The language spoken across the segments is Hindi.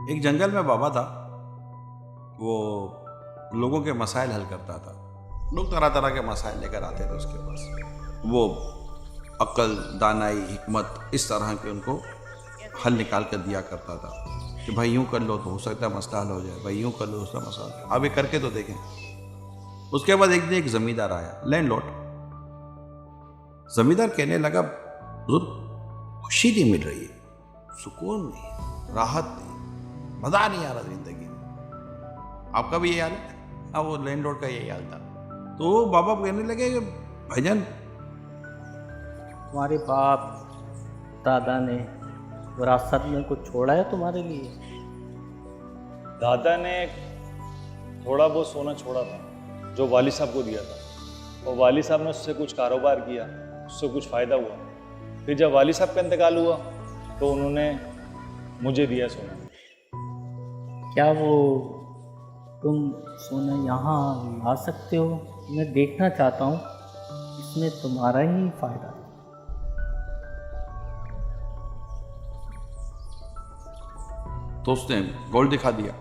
एक जंगल में बाबा था। वो लोगों के मसाइल हल करता था। लोग तरह तरह के मसाइल लेकर आते थे उसके पास। वो अक्ल, दानाई, हिकमत इस तरह के उनको हल निकाल कर दिया करता था कि भाई यूं कर लो तो हो सकता है मसला हल हो जाए, भाई यूं कर लो उसका मसला आप ये करके तो देखें। उसके बाद एक दिन एक जमींदार आया, लैंडलॉर्ड। जमींदार कहने लगा, हुजूर खुशी नहीं मिल रही है, सुकून नहीं, राहत नहीं, मजा नहीं आ रहा जिंदगी में। आपका भी यही हाल है? हाँ, वो लैंडलॉर्ड का यही हाल था। तो बाबा कहने लगे कि भाईजान, तुम्हारे बाप दादा ने विरासत में कुछ छोड़ा है तुम्हारे लिए? दादा ने थोड़ा बहुत सोना छोड़ा था जो वाली साहब को दिया था, और वाली साहब ने उससे कुछ कारोबार किया, उससे कुछ फ़ायदा हुआ। फिर जब वाली साहब का इंतकाल हुआ तो उन्होंने मुझे दिया सोना। क्या वो तुम सोना यहाँ ला सकते हो? मैं देखना चाहता हूँ, इसमें तुम्हारा ही फायदा है। तो उसने गोल्ड दिखा दिया।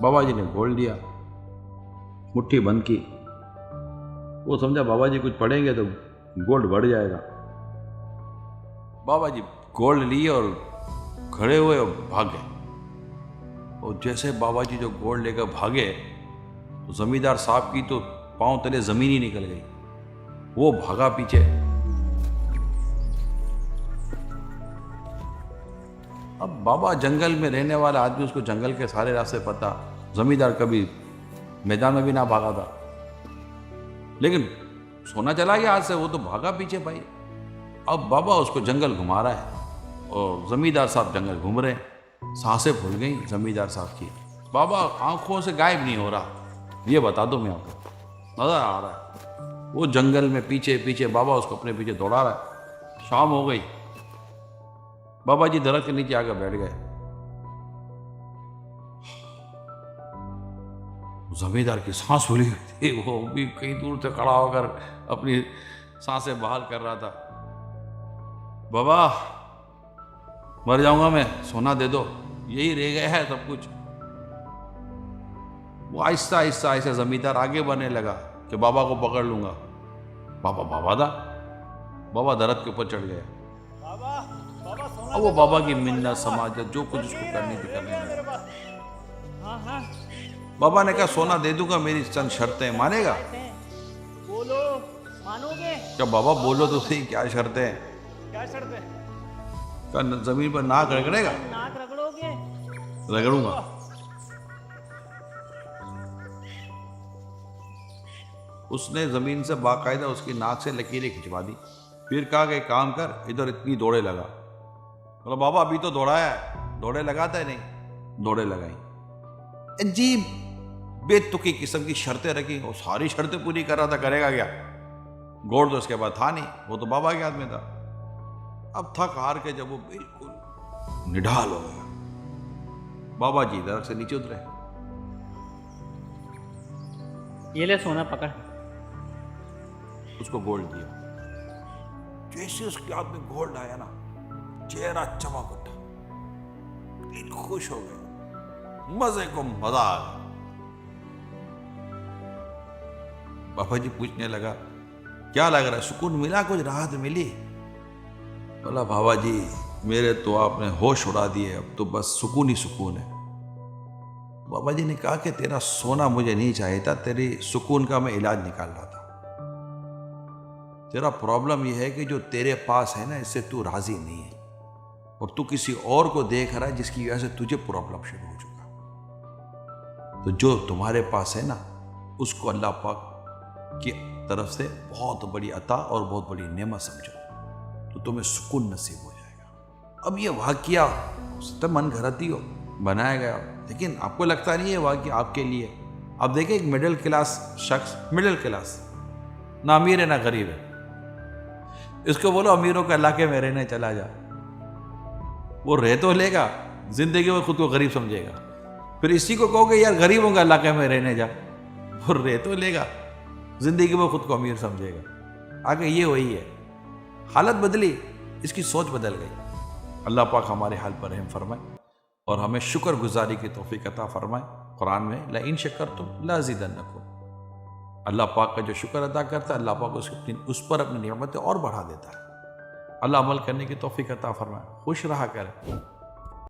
बाबा जी ने गोल्ड दिया, मुट्ठी बंद की। वो समझा बाबा जी कुछ पढ़ेंगे तो गोल्ड बढ़ जाएगा। बाबा जी गोल्ड लिए और खड़े हुए और भागे। और जैसे बाबा जी जो गोल्ड लेकर भागे तो जमींदार साहब की तो पांव तले जमीन ही निकल गई। वो भागा पीछे। अब बाबा जंगल में रहने वाला आदमी, उसको जंगल के सारे रास्ते पता। जमींदार कभी मैदान में भी ना भागा था, लेकिन सोना चला गया हाथ से, वो तो भागा पीछे भाई। अब बाबा उसको जंगल घुमा रहा है और जमींदार साहब जंगल घूम रहे हैं। सांसें फूल गई जमींदार साहब की। बाबा आंखों से गायब नहीं हो रहा, ये बता दो मैं आपको, नजर आ रहा है। वो जंगल में पीछे पीछे, बाबा उसको अपने पीछे दौड़ा रहा है। शाम हो गई, बाबा जी दरख्त के नीचे आकर बैठ गए। जमींदार की सांस फूली हुई थी, वो भी कहीं दूर से खड़ा होकर अपनी सांसें बहाल कर रहा था। बाबा मर जाऊंगा मैं, सोना दे दो, यही रह गया है सब कुछ। वो आहिस्ता आहिस्ता आहिस्ता जमींदार आगे बढ़ने लगा कि बाबा को पकड़ लूंगा। बाबा बाबा था, बाबा दरख्त के ऊपर चढ़ गया। अब वो बाबा की मिन्नत समाज जो कुछ उसको करनी थी करने लगा। बाबा ने कहा सोना दे दूंगा, मेरी चंद शर्तें मानेगा? बोलो, मानोगे? क्या बाबा बोलो तो सही, क्या शर्तें हैं? क्या शर्त है? क्या जमीन पर नाक रगड़ेगा? नाक रगड़ोगे? रगड़ूंगा। उसने जमीन से बाकायदा उसकी नाक से लकीरें खिंचवा दी। फिर कहा कि काम कर, इधर इतनी दौड़े लगा। बोला बाबा अभी तो दौड़ाया है, दौड़े लगाता है नहीं। दौड़े लगाई। अजीब बेतुकी किस्म की शर्तें रखी, और सारी शर्तें पूरी कर रहा था, करेगा क्या? गोड़ तो उसके बाद था नहीं, वो तो बाबा के हाथ में था। अब थक हार के जब वो बिल्कुल निढाल हो गया, बाबा जी दरख्त से नीचे उतरे। ये ले सोना पकड़। उसको गोल्ड दिया। जैसे उसके हाथ में गोल्ड आया ना, चेहरा चमक उठा, दिल खुश हो गया, मजे को मजा आ गया। बाबा जी पूछने लगा, क्या लग रहा है, सुकून मिला, कुछ राहत मिली? बोला बाबा जी मेरे तो आपने होश उड़ा दिए, अब तो बस सुकून ही सुकून है। बाबा जी ने कहा कि तेरा सोना मुझे नहीं चाहिए था, तेरी सुकून का मैं इलाज निकाल रहा था। तेरा प्रॉब्लम यह है कि जो तेरे पास है ना, इससे तू राजी नहीं है, और तू किसी और को देख रहा है जिसकी वजह से तुझे प्रॉब्लम शुरू हो चुका। तो जो तुम्हारे पास है ना, उसको अल्लाह पाक की तरफ से बहुत बड़ी अता और बहुत बड़ी नेमत समझो, तो तुम्हें सुकून नसीब हो जाएगा। अब ये वाकया तो मन घरती हो बनाया गया, लेकिन आपको लगता नहीं है वाकया आपके लिए। अब देखिए एक मिडिल क्लास शख्स, मिडिल क्लास, ना अमीर है ना गरीब है, इसको बोलो अमीरों के इलाके में रहने चला जा, वो रह तो लेगा, जिंदगी में खुद को गरीब समझेगा। फिर इसी को कहोगे यार गरीबों के इलाके में रहने जा, वो रह तो लेगा, जिंदगी में खुद को अमीर समझेगा। आगे ये वही है, हालत बदली, इसकी सोच बदल गई। अल्लाह पाक हमारे हाल पर रहम फरमाए। और हमें शुक्रगुजारी की तौफीक अता फरमाए। कुरान में ला इन शक्करतुम लाज़िदन्नकुम, अल्लाह पाक का जो शुक्र अदा करता है, अल्लाह पाक उस पर अपनी नियमतें और बढ़ा देता है। अल्लाह अमल करने की तौफीक अता फरमाए। खुश रहा करें।